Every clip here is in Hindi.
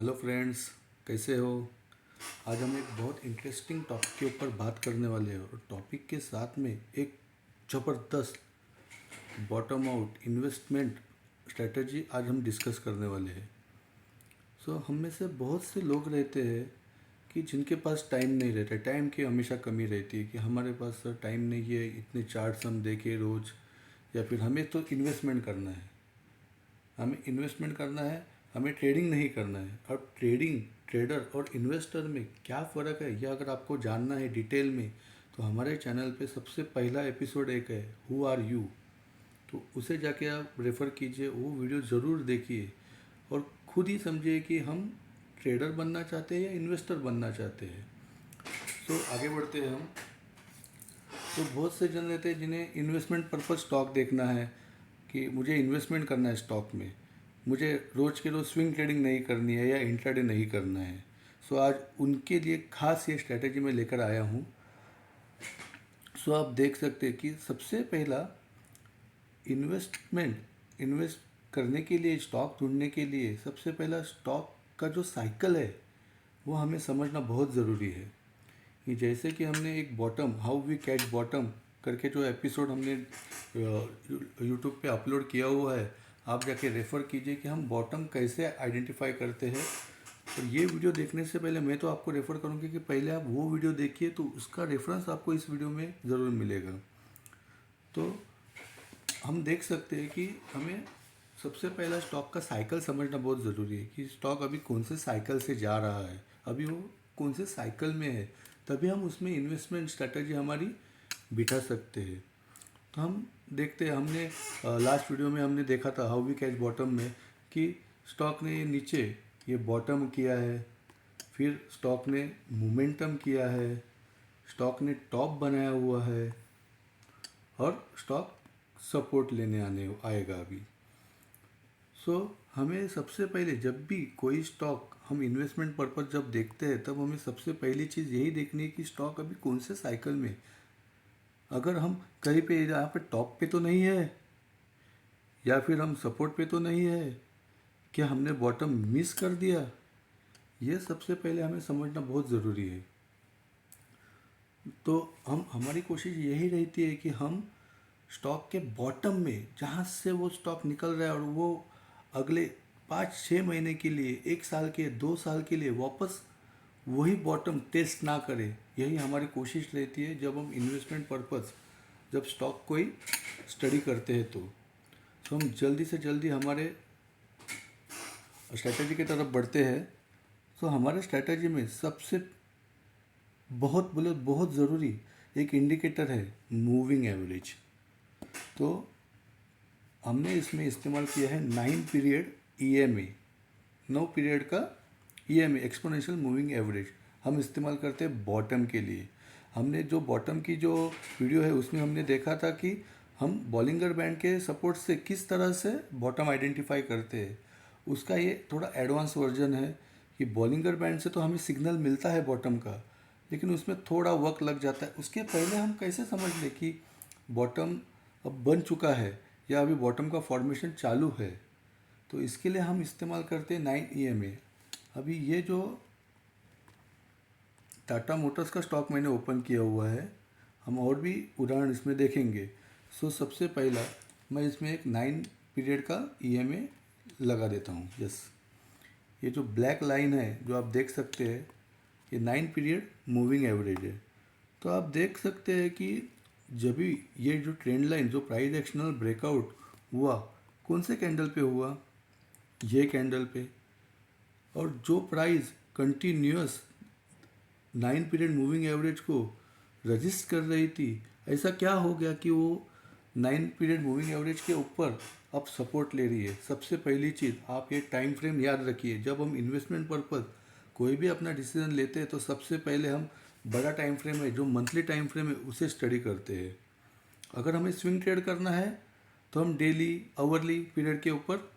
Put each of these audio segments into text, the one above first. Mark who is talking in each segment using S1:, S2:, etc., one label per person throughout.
S1: हेलो फ्रेंड्स, कैसे हो। आज हम एक बहुत इंटरेस्टिंग टॉपिक के ऊपर बात करने वाले हैं और टॉपिक के साथ में एक ज़बरदस्त बॉटम आउट इन्वेस्टमेंट स्ट्रेटजी आज हम डिस्कस करने वाले हैं। हम में से बहुत से लोग रहते हैं कि जिनके पास टाइम नहीं रहता, टाइम की हमेशा कमी रहती है कि हमारे पास टाइम नहीं है, इतने चार्ट्स हम देखें रोज़, या फिर हमें तो इन्वेस्टमेंट करना है, हमें ट्रेडिंग नहीं करना है। और ट्रेडर और इन्वेस्टर में क्या फ़र्क है, यह अगर आपको जानना है डिटेल में, तो हमारे चैनल पे सबसे पहला एपिसोड एक है, हु आर यू। तो उसे जाके आप रेफ़र कीजिए, वो वीडियो ज़रूर देखिए और खुद ही समझिए कि हम ट्रेडर बनना चाहते हैं या इन्वेस्टर बनना चाहते हैं। आगे बढ़ते हैं हम। तो बहुत से जन रहते हैं जिन्हें इन्वेस्टमेंट पर्पज़ स्टॉक देखना है, कि मुझे इन्वेस्टमेंट करना है स्टॉक में, मुझे रोज़ के रोज़ स्विंग ट्रेडिंग नहीं करनी है या इंट्राडे नहीं करना है। आज उनके लिए खास ये स्ट्रैटेजी मैं लेकर आया हूँ। आप देख सकते हैं कि सबसे पहला इन्वेस्ट करने के लिए, स्टॉक ढूंढने के लिए, सबसे पहला स्टॉक का जो साइकिल है वो हमें समझना बहुत ज़रूरी है। कि जैसे कि हमने एक bottom, how we catch bottom करके जो एपिसोड हमने यूट्यूब पे अपलोड किया हुआ है, आप जाके रेफ़र कीजिए कि हम बॉटम कैसे आइडेंटिफाई करते हैं। और ये वीडियो देखने से पहले मैं तो आपको रेफ़र करूँगी कि पहले आप वो वीडियो देखिए, तो उसका रेफरेंस आपको इस वीडियो में ज़रूर मिलेगा। तो हम देख सकते हैं कि हमें सबसे पहला स्टॉक का साइकिल समझना बहुत ज़रूरी है कि स्टॉक अभी कौन से साइकिल से जा रहा है, अभी वो कौन से साइकिल में है, तभी हम उसमें इन्वेस्टमेंट स्ट्रैटेजी हमारी बिठा सकते हैं। तो हम देखते हैं, हमने लास्ट वीडियो में हमने देखा था हाउ वी कैच बॉटम में, कि स्टॉक ने ये नीचे ये बॉटम किया है, फिर स्टॉक ने मोमेंटम किया है, स्टॉक ने टॉप बनाया हुआ है और स्टॉक सपोर्ट लेने आएगा अभी। हमें सबसे पहले जब भी कोई स्टॉक हम इन्वेस्टमेंट पर्पज़ जब देखते हैं, तब हमें सबसे पहली चीज़ यही देखनी है कि स्टॉक अभी कौन से साइकिल में। अगर हम कहीं पे यहाँ पे टॉप पे तो नहीं है, या फिर हम सपोर्ट पे तो नहीं है, क्या हमने बॉटम मिस कर दिया, ये सबसे पहले हमें समझना बहुत ज़रूरी है। तो हमारी कोशिश यही रहती है कि हम स्टॉक के बॉटम में, जहाँ से वो स्टॉक निकल रहा है और वो अगले 5-6 महीने के लिए, 1 साल के, 2 साल के लिए वापस वही बॉटम टेस्ट ना करे, यही हमारी कोशिश रहती है जब हम इन्वेस्टमेंट पर्पज़, जब स्टॉक कोई स्टडी करते हैं। तो हम जल्दी से जल्दी हमारे स्ट्रैटेजी की तरफ बढ़ते हैं। हमारे स्ट्रैटेजी में सबसे बहुत ज़रूरी एक इंडिकेटर है मूविंग एवरेज। तो हमने इसमें इस्तेमाल किया है 9 पीरियड EMA, 9 पीरियड का EMA, एक्सपोनेंशियल मूविंग एवरेज हम इस्तेमाल करते हैं बॉटम के लिए। हमने जो बॉटम की जो वीडियो है उसमें हमने देखा था कि हम बॉलिंगर बैंड के सपोर्ट से किस तरह से बॉटम आइडेंटिफाई करते हैं। उसका ये थोड़ा एडवांस वर्जन है कि बॉलिंगर बैंड से तो हमें सिग्नल मिलता है बॉटम का, लेकिन उसमें थोड़ा वक्त लग जाता है। उसके पहले हम कैसे समझ लें कि बॉटम अब बन चुका है या अभी बॉटम का फॉर्मेशन चालू है। तो इसके लिए हम इस्तेमाल करते हैं 9 EMA। अभी ये जो टाटा मोटर्स का स्टॉक मैंने ओपन किया हुआ है, हम और भी उदाहरण इसमें देखेंगे। सबसे पहला मैं इसमें एक 9 पीरियड का EMA लगा देता हूँ। यस, ये जो ब्लैक लाइन है जो आप देख सकते हैं, ये 9 पीरियड मूविंग एवरेज है। तो आप देख सकते हैं कि जब भी ये जो ट्रेंड लाइन, जो प्राइस एक्शनल ब्रेकआउट हुआ, कौन से कैंडल पे हुआ, ये कैंडल पे, और जो price continuous 9 period moving average को रजिस्ट कर रही थी, ऐसा क्या हो गया कि वो 9 पीरियड मूविंग एवरेज के ऊपर अब सपोर्ट ले रही है। सबसे पहली चीज़ आप ये टाइम फ्रेम याद रखिए, जब हम इन्वेस्टमेंट पर्पज़ कोई भी अपना डिसीजन लेते हैं तो सबसे पहले हम बड़ा टाइम फ्रेम है, जो मंथली टाइम फ्रेम है, उसे स्टडी करते हैं। अगर हमें स्विंग ट्रेड करना है तो हम डेली, आवरली पीरियड के ऊपर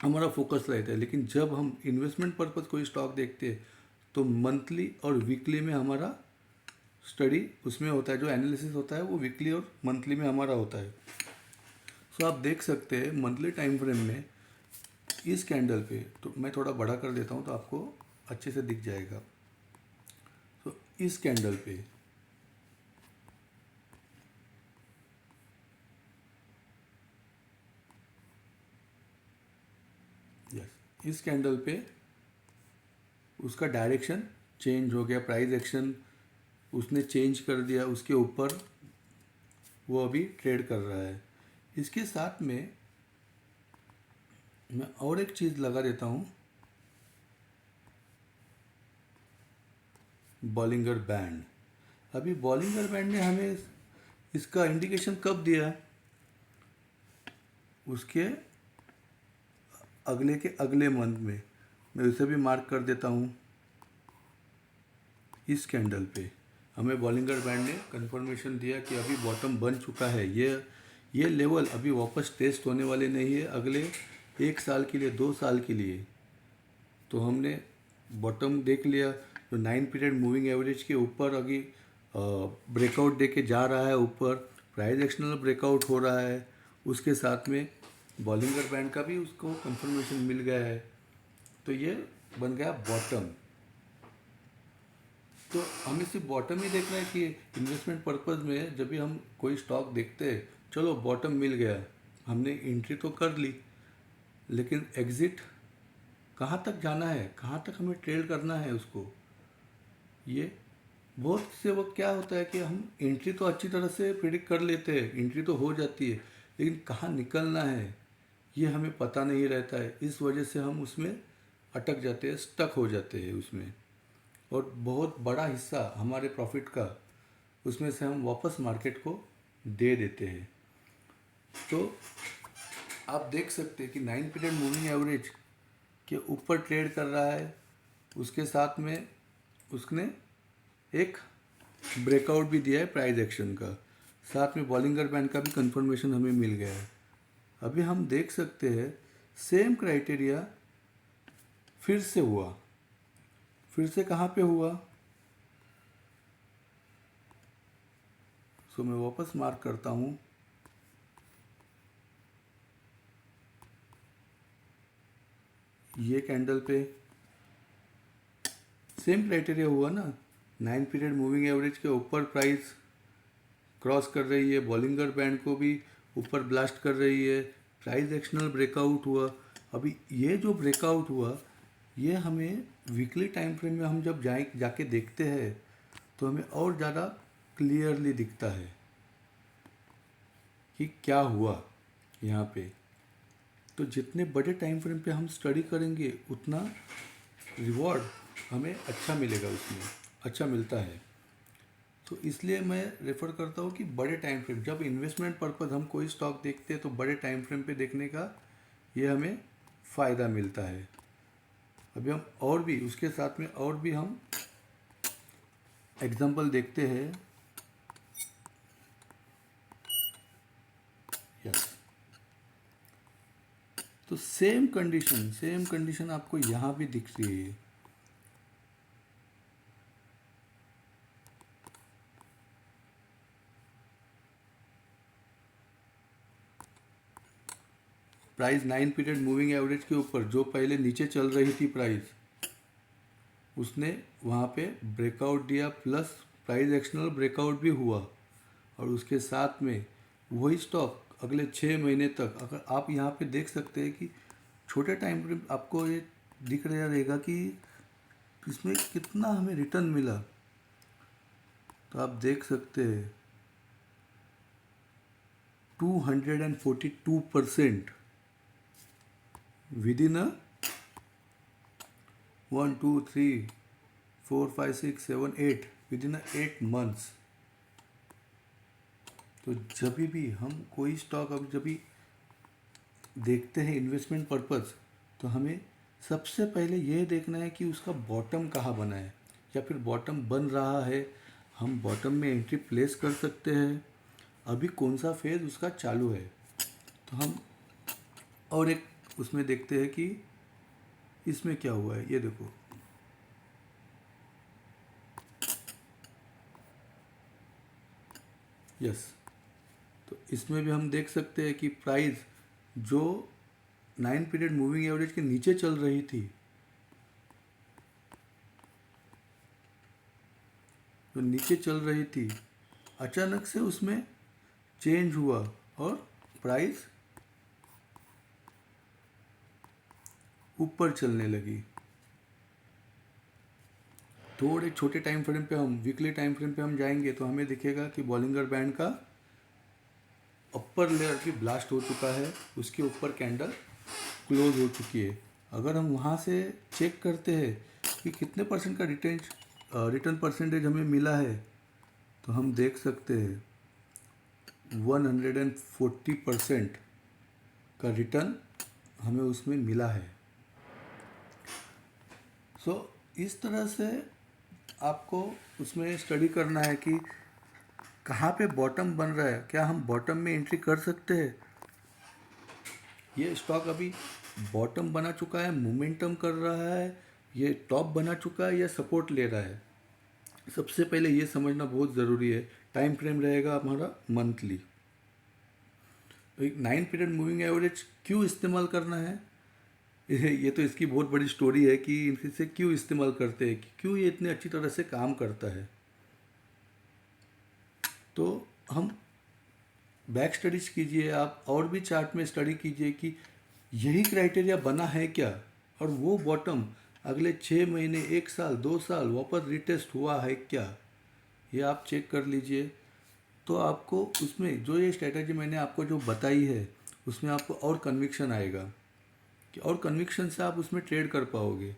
S1: हमारा फोकस रहता है, लेकिन जब हम इन्वेस्टमेंट पर्पज़ कोई स्टॉक देखते हैं तो मंथली और वीकली में हमारा स्टडी उसमें होता है, जो एनालिसिस होता है वो वीकली और मंथली में हमारा होता है। आप देख सकते हैं मंथली टाइम फ्रेम में इस कैंडल पे, तो मैं थोड़ा बड़ा कर देता हूँ तो आपको अच्छे से दिख जाएगा। तो इस कैंडल पे यस, इस कैंडल पे उसका डायरेक्शन चेंज हो गया, प्राइस एक्शन उसने चेंज कर दिया, उसके ऊपर वो अभी ट्रेड कर रहा है। इसके साथ में मैं और एक चीज़ लगा देता हूँ, बॉलिंगर बैंड। अभी बॉलिंगर बैंड ने हमें इसका इंडिकेशन कब दिया? उसके अगले के अगले मंथ में। मैं उसे भी मार्क कर देता हूँ। इस कैंडल पे हमें बॉलिंगर बैंड ने कंफर्मेशन दिया कि अभी बॉटम बन चुका है। ये लेवल अभी वापस टेस्ट होने वाले नहीं है अगले 1 साल के लिए, 2 साल के लिए। तो हमने बॉटम देख लिया, जो 9 पीरियड मूविंग एवरेज के ऊपर अभी ब्रेकआउट दे के जा रहा है ऊपर, प्राइस एक्शनल ब्रेकआउट हो रहा है, उसके साथ में बॉलिंगर बैंड का भी उसको कंफर्मेशन मिल गया है। तो ये बन गया बॉटम। तो हमें सिर्फ बॉटम ही देखना है कि इन्वेस्टमेंट पर्पज़ में जब भी हम कोई स्टॉक देखते हैं, चलो बॉटम मिल गया, हमने एंट्री तो कर ली, लेकिन एग्ज़िट कहाँ तक जाना है, कहाँ तक हमें ट्रेड करना है उसको। ये बहुत से वक्त क्या होता है कि हम एंट्री तो अच्छी तरह से प्रिडिक्ट कर लेते हैं, एंट्री तो हो जाती है, लेकिन कहाँ निकलना है ये हमें पता नहीं रहता है। इस वजह से हम उसमें अटक जाते हैं, स्टक हो जाते हैं उसमें, और बहुत बड़ा हिस्सा हमारे प्रॉफिट का उसमें से हम वापस मार्केट को दे देते हैं। तो आप देख सकते हैं कि 9 पीरियड मूविंग एवरेज के ऊपर ट्रेड कर रहा है, उसके साथ में उसने एक ब्रेकआउट भी दिया है प्राइस एक्शन का, साथ में बॉलिंगर बैंड का भी कंफर्मेशन हमें मिल गया है। अभी हम देख सकते हैं सेम क्राइटेरिया फिर से हुआ, फिर से कहाँ पे हुआ? सो मैं वापस मार्क करता हूँ, ये कैंडल पे सेम क्राइटेरिया हुआ ना, 9 पीरियड मूविंग एवरेज के ऊपर प्राइस क्रॉस कर रही है, बॉलिंगर बैंड को भी ऊपर ब्लास्ट कर रही है, प्राइस एक्शनल ब्रेकआउट हुआ। अभी ये जो ब्रेकआउट हुआ, ये हमें वीकली टाइम फ्रेम में हम जब जाके देखते हैं तो हमें और ज़्यादा क्लियरली दिखता है कि क्या हुआ यहाँ पे। तो जितने बड़े टाइम फ्रेम पे हम स्टडी करेंगे उतना रिवॉर्ड हमें अच्छा मिलेगा, उसमें अच्छा मिलता है। तो इसलिए मैं रेफ़र करता हूँ कि बड़े टाइम फ्रेम, जब इन्वेस्टमेंट पर्पज़ हम कोई स्टॉक देखते हैं तो बड़े टाइम फ्रेम पे देखने का ये हमें फ़ायदा मिलता है। अभी हम और भी उसके साथ में और भी हम एग्जांपल देखते हैं। यस, तो सेम कंडीशन आपको यहाँ भी दिख रही है। प्राइस 9 पीरियड मूविंग एवरेज के ऊपर जो पहले नीचे चल रही थी प्राइस, उसने वहाँ पे ब्रेकआउट दिया, प्लस प्राइस एक्शनल ब्रेकआउट भी हुआ, और उसके साथ में वही स्टॉक अगले 6 महीने तक, अगर आप यहाँ पे देख सकते हैं कि छोटे टाइम फ्रेम आपको ये दिख रहा रहेगा कि इसमें कितना हमें रिटर्न मिला। तो आप देख सकते हैं 242% with in 1 2 3 4 5 6 7 8 with in 8 months. तो जब भी हम कोई स्टॉक अब जब भी देखते हैं इन्वेस्टमेंट पर्पज़, तो हमें सबसे पहले ये देखना है कि उसका बॉटम कहाँ बना है, या फिर बॉटम बन रहा है, हम बॉटम में एंट्री प्लेस कर सकते हैं, अभी कौन सा फेज़ उसका चालू है। तो हम और एक उसमें देखते हैं कि इसमें क्या हुआ है। ये देखो, यस, तो इसमें भी हम देख सकते हैं कि प्राइस जो 9 पीरियड मूविंग एवरेज के नीचे चल रही थी, जो नीचे चल रही थी, अचानक से उसमें चेंज हुआ और प्राइस ऊपर चलने लगी। थोड़े छोटे टाइम फ्रेम पे हम वीकली टाइम फ्रेम पे हम जाएंगे तो हमें दिखेगा कि बॉलिंगर बैंड का अपर लेयर की ब्लास्ट हो चुका है, उसके ऊपर कैंडल क्लोज हो चुकी है। अगर हम वहाँ से चेक करते हैं कि कितने परसेंट का रिटर्न परसेंटेज हमें मिला है, तो हम देख सकते हैं 140% का रिटर्न हमें उसमें मिला है। इस तरह से आपको उसमें स्टडी करना है कि कहाँ पे बॉटम बन रहा है, क्या हम बॉटम में एंट्री कर सकते हैं। ये स्टॉक अभी बॉटम बना चुका है, मोमेंटम कर रहा है, ये टॉप बना चुका है या सपोर्ट ले रहा है। सबसे पहले ये समझना बहुत ज़रूरी है। टाइम फ्रेम रहेगा हमारा मंथली। एक 9 पीरियड मूविंग एवरेज क्यों इस्तेमाल करना है, ये तो इसकी बहुत बड़ी स्टोरी है कि इनसे क्यों इस्तेमाल करते हैं, क्यों ये इतने अच्छी तरह से काम करता है। तो हम बैक स्टडीज कीजिए, आप और भी चार्ट में स्टडी कीजिए कि यही क्राइटेरिया बना है क्या, और वो बॉटम अगले 6 महीने, 1 साल, 2 साल वापस रिटेस्ट हुआ है क्या, ये आप चेक कर लीजिए। तो आपको उसमें जो ये स्ट्रेटजी मैंने आपको जो बताई है, उसमें आपको और कन्विक्शन आएगा कि और कन्विक्शन से आप उसमें ट्रेड कर पाओगे।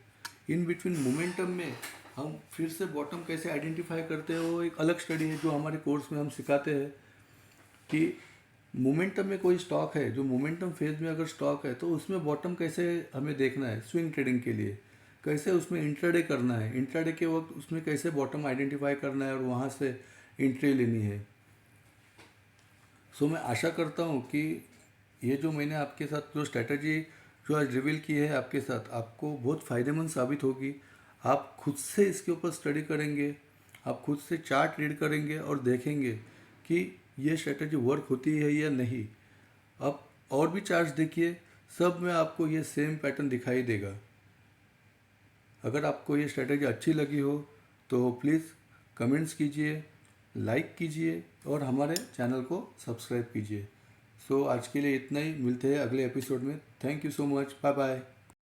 S1: इन बिटवीन मोमेंटम में हम फिर से बॉटम कैसे आइडेंटिफाई करते हैं, वो एक अलग स्टडी है जो हमारे कोर्स में हम सिखाते हैं कि मोमेंटम में कोई स्टॉक है, जो मोमेंटम फेज में अगर स्टॉक है तो उसमें बॉटम कैसे हमें देखना है स्विंग ट्रेडिंग के लिए, कैसे उसमें इंट्राडे करना है, इंट्राडे के वक्त उसमें कैसे बॉटम आइडेंटिफाई करना है और वहाँ से एंट्री लेनी है। मैं आशा करता हूँ कि ये जो मैंने आपके साथ जो स्ट्रैटेजी जो आज रिवील की है आपके साथ, आपको बहुत फ़ायदेमंद साबित होगी। आप खुद से इसके ऊपर स्टडी करेंगे, आप खुद से चार्ट रीड करेंगे और देखेंगे कि ये स्ट्रैटेजी वर्क होती है या नहीं। आप और भी चार्ट्स देखिए, सब में आपको ये सेम पैटर्न दिखाई देगा। अगर आपको ये स्ट्रैटेजी अच्छी लगी हो तो प्लीज़ कमेंट्स कीजिए, लाइक कीजिए और हमारे चैनल को सब्सक्राइब कीजिए। आज के लिए इतना ही, मिलते हैं अगले एपिसोड में। Thank you so much, bye bye.